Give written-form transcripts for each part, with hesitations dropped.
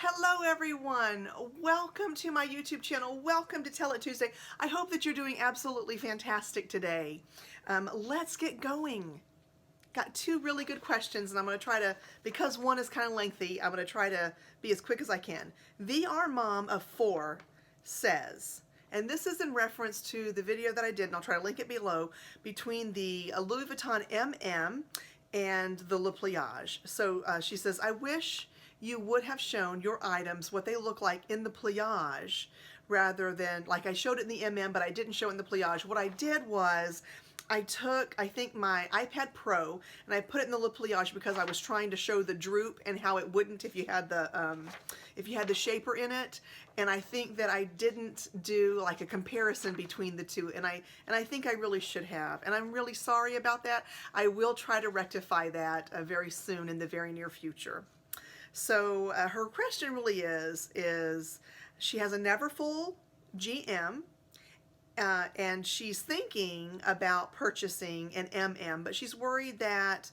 Hello everyone, welcome to my YouTube channel, welcome to Tell It Tuesday. I hope that you're doing absolutely fantastic today. Let's get going. Got two really good questions and I'm going to try to, because one is kind of lengthy, I'm going to try to be as quick as I can. VR Mom of 4 says, and this is in reference to the video that I did, and I'll try to link it below, between the Louis Vuitton MM and the Le Pliage. So she says, I wish you would have shown your items what they look like in the pliage rather than, like I showed it in the MM, but I didn't show it in the pliage. What I did was I took, I think, my iPad Pro and I put it in the Le Pliage because I was trying to show the droop and how it wouldn't if you had the shaper in it. And I think that I didn't do like a comparison between the two, and I think I really should have. And I'm really sorry about that. I will try to rectify that very soon in the very near future. So her question really is she has a Neverfull GM and she's thinking about purchasing an MM, but she's worried that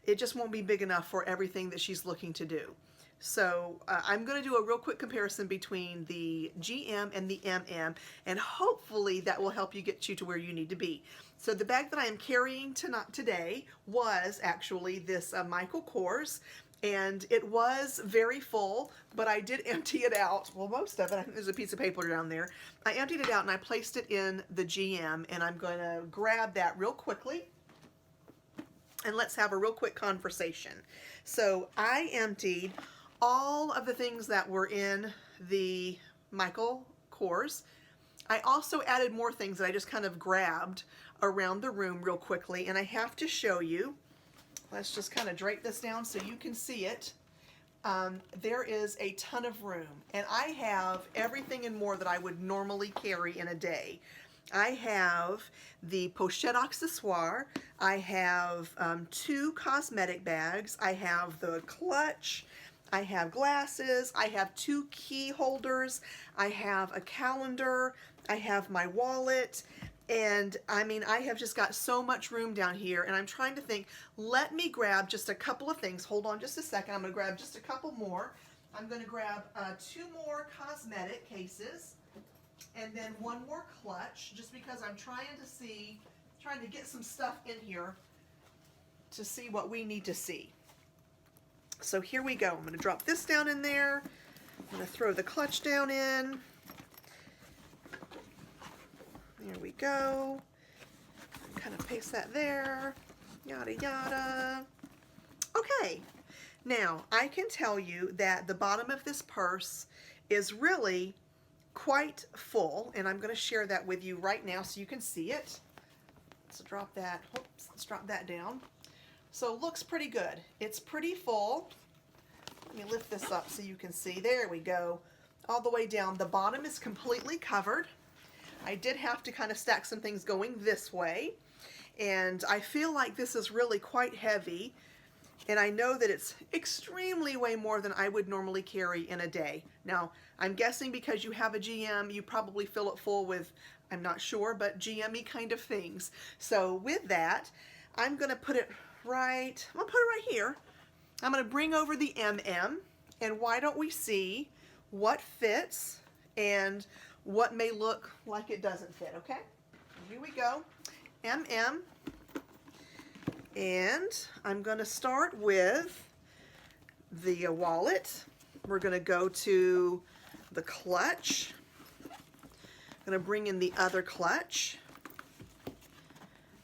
it just won't be big enough for everything that she's looking to do. So I'm going to do a real quick comparison between the GM and the MM, and hopefully that will help you get you to where you need to be. So the bag that I am carrying today was actually this Michael Kors, and it was very full, but I did empty it out. Well, most of it. I think there's a piece of paper down there. I emptied it out and I placed it in the GM, and I'm going to grab that real quickly and let's have a real quick conversation. So I emptied all of the things that were in the Michael Kors. I also added more things that I just kind of grabbed around the room real quickly, and I have to show you. Let's just kind of drape this down so you can see it. There is a ton of room, and I have everything and more that I would normally carry in a day. I have the pochette accessoire, I have 2 cosmetic bags, I have the clutch, I have glasses, I have 2 key holders, I have a calendar, I have my wallet, and I mean, I have just got so much room down here, and I'm trying to think, let me grab just a couple of things. Hold on just a second. I'm going to grab just a couple more. I'm going to grab 2 more cosmetic cases and then 1 more clutch, just because I'm trying to get some stuff in here to see what we need to see. So here we go. I'm going to drop this down in there. I'm going to throw the clutch down in. There we go. Kind of paste that there. Yada yada. Okay. Now, I can tell you that the bottom of this purse is really quite full, and I'm going to share that with you right now so you can see it. Let's drop that. Oops, let's drop that down. So it looks pretty good. It's pretty full. Let me lift this up so you can see. There we go. All the way down. The bottom is completely covered. I did have to kind of stack some things going this way, and I feel like this is really quite heavy, and I know that it's extremely way more than I would normally carry in a day. Now, I'm guessing because you have a GM, you probably fill it full with, I'm not sure, but GM-y kind of things. So with that, I'm going to put it right, I'm going to put it right here. I'm going to bring over the MM, and why don't we see what fits and what may look like it doesn't fit, okay? Here we go. MM. And I'm going to start with the wallet. We're going to go to the clutch. I'm going to bring in the other clutch.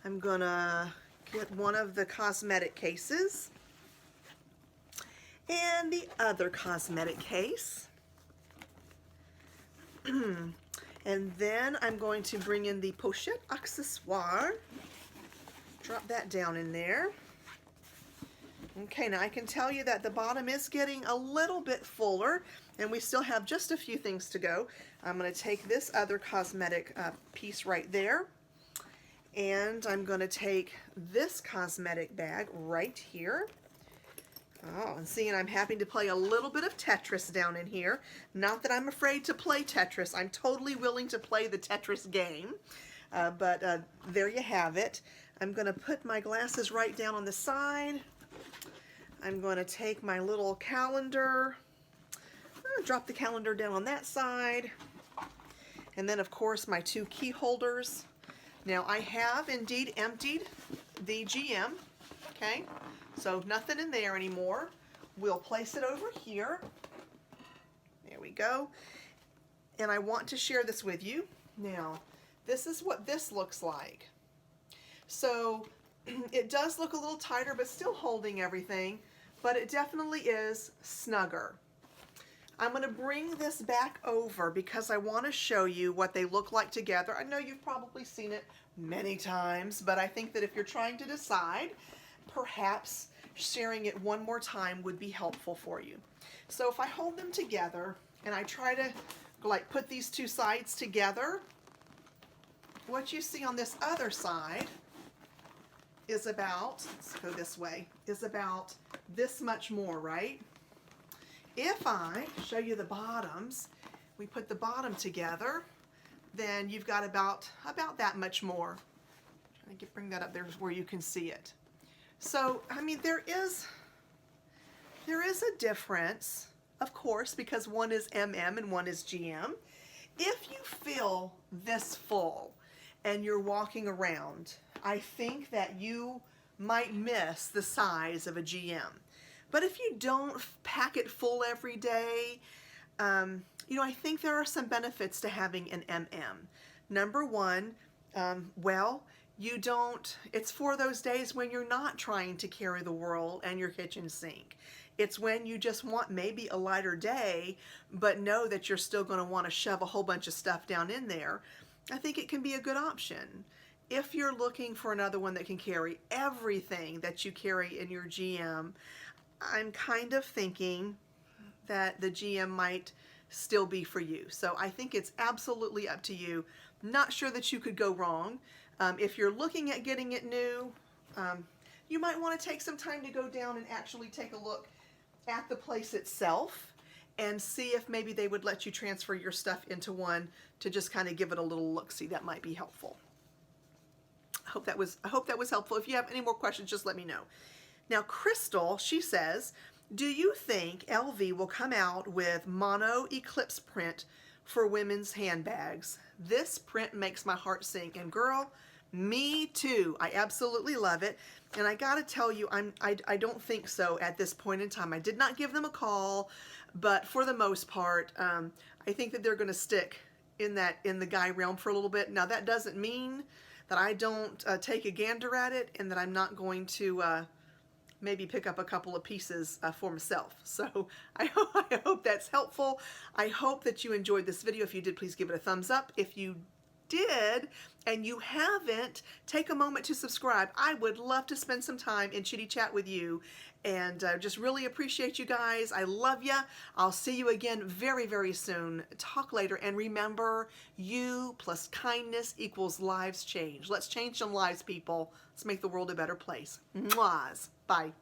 I'm going to get one of the cosmetic cases and the other cosmetic case. And then I'm going to bring in the pochette accessoire. Drop that down in there. Okay, now I can tell you that the bottom is getting a little bit fuller, and we still have just a few things to go. I'm going to take this other cosmetic piece right there, and I'm going to take this cosmetic bag right here. Oh, and seeing I'm having to play a little bit of Tetris down in here. Not that I'm afraid to play Tetris. I'm totally willing to play the Tetris game. But there you have it. I'm going to put my glasses right down on the side. I'm going to take my little calendar. Drop the calendar down on that side. And then of course my 2 key holders. Now I have indeed emptied the GM, okay? So nothing in there anymore. We'll place it over here. There we go. And I want to share this with you. Now, this is what this looks like. So it does look a little tighter, but still holding everything, but it definitely is snugger. I'm going to bring this back over because I want to show you what they look like together. I know you've probably seen it many times, but I think that if you're trying to decide, perhaps sharing it one more time would be helpful for you. So if I hold them together and I try to like put these 2 sides together, what you see on this other side is about, let's go this way, is about this much more, right? If I show you the bottoms, we put the bottom together, then you've got about that much more. I'm trying to bring that up there where you can see it. So, I mean, there is a difference, of course, because one is MM and one is GM. If you feel this full and you're walking around, I think that you might miss the size of a GM. But if you don't pack it full every day, you know, I think there are some benefits to having an MM. Number one, well, it's for those days when you're not trying to carry the world and your kitchen sink. It's when you just want maybe a lighter day, but know that you're still going to want to shove a whole bunch of stuff down in there. I think it can be a good option. If you're looking for another one that can carry everything that you carry in your GM, I'm kind of thinking that the GM might still be for you. So I think it's absolutely up to you. Not sure that you could go wrong. If you're looking at getting it new, you might want to take some time to go down and actually take a look at the place itself and see if maybe they would let you transfer your stuff into one to just kind of give it a little look-see. That might be helpful. I hope that was helpful. If you have any more questions, just let me know. Now, Crystal, she says, do you think LV will come out with mono eclipse print for women's handbags? This print makes my heart sing. And girl, me too. I absolutely love it. And I gotta tell you, I don't think so at this point in time. I did not give them a call, but for the most part, I think that they're gonna stick in the guy realm for a little bit. Now that doesn't mean that I don't take a gander at it and that I'm not going to maybe pick up a couple of pieces for myself. So I hope that's helpful. I hope that you enjoyed this video. If you did, please give it a thumbs up. If you did and you haven't, take a moment to subscribe. I would love to spend some time in chitty chat with you, and just really appreciate you guys. I love you. I'll see you again very, very soon. Talk later, and remember, you plus kindness equals lives change. Let's change some lives, people. Let's make the world a better place. Mwahs. Bye.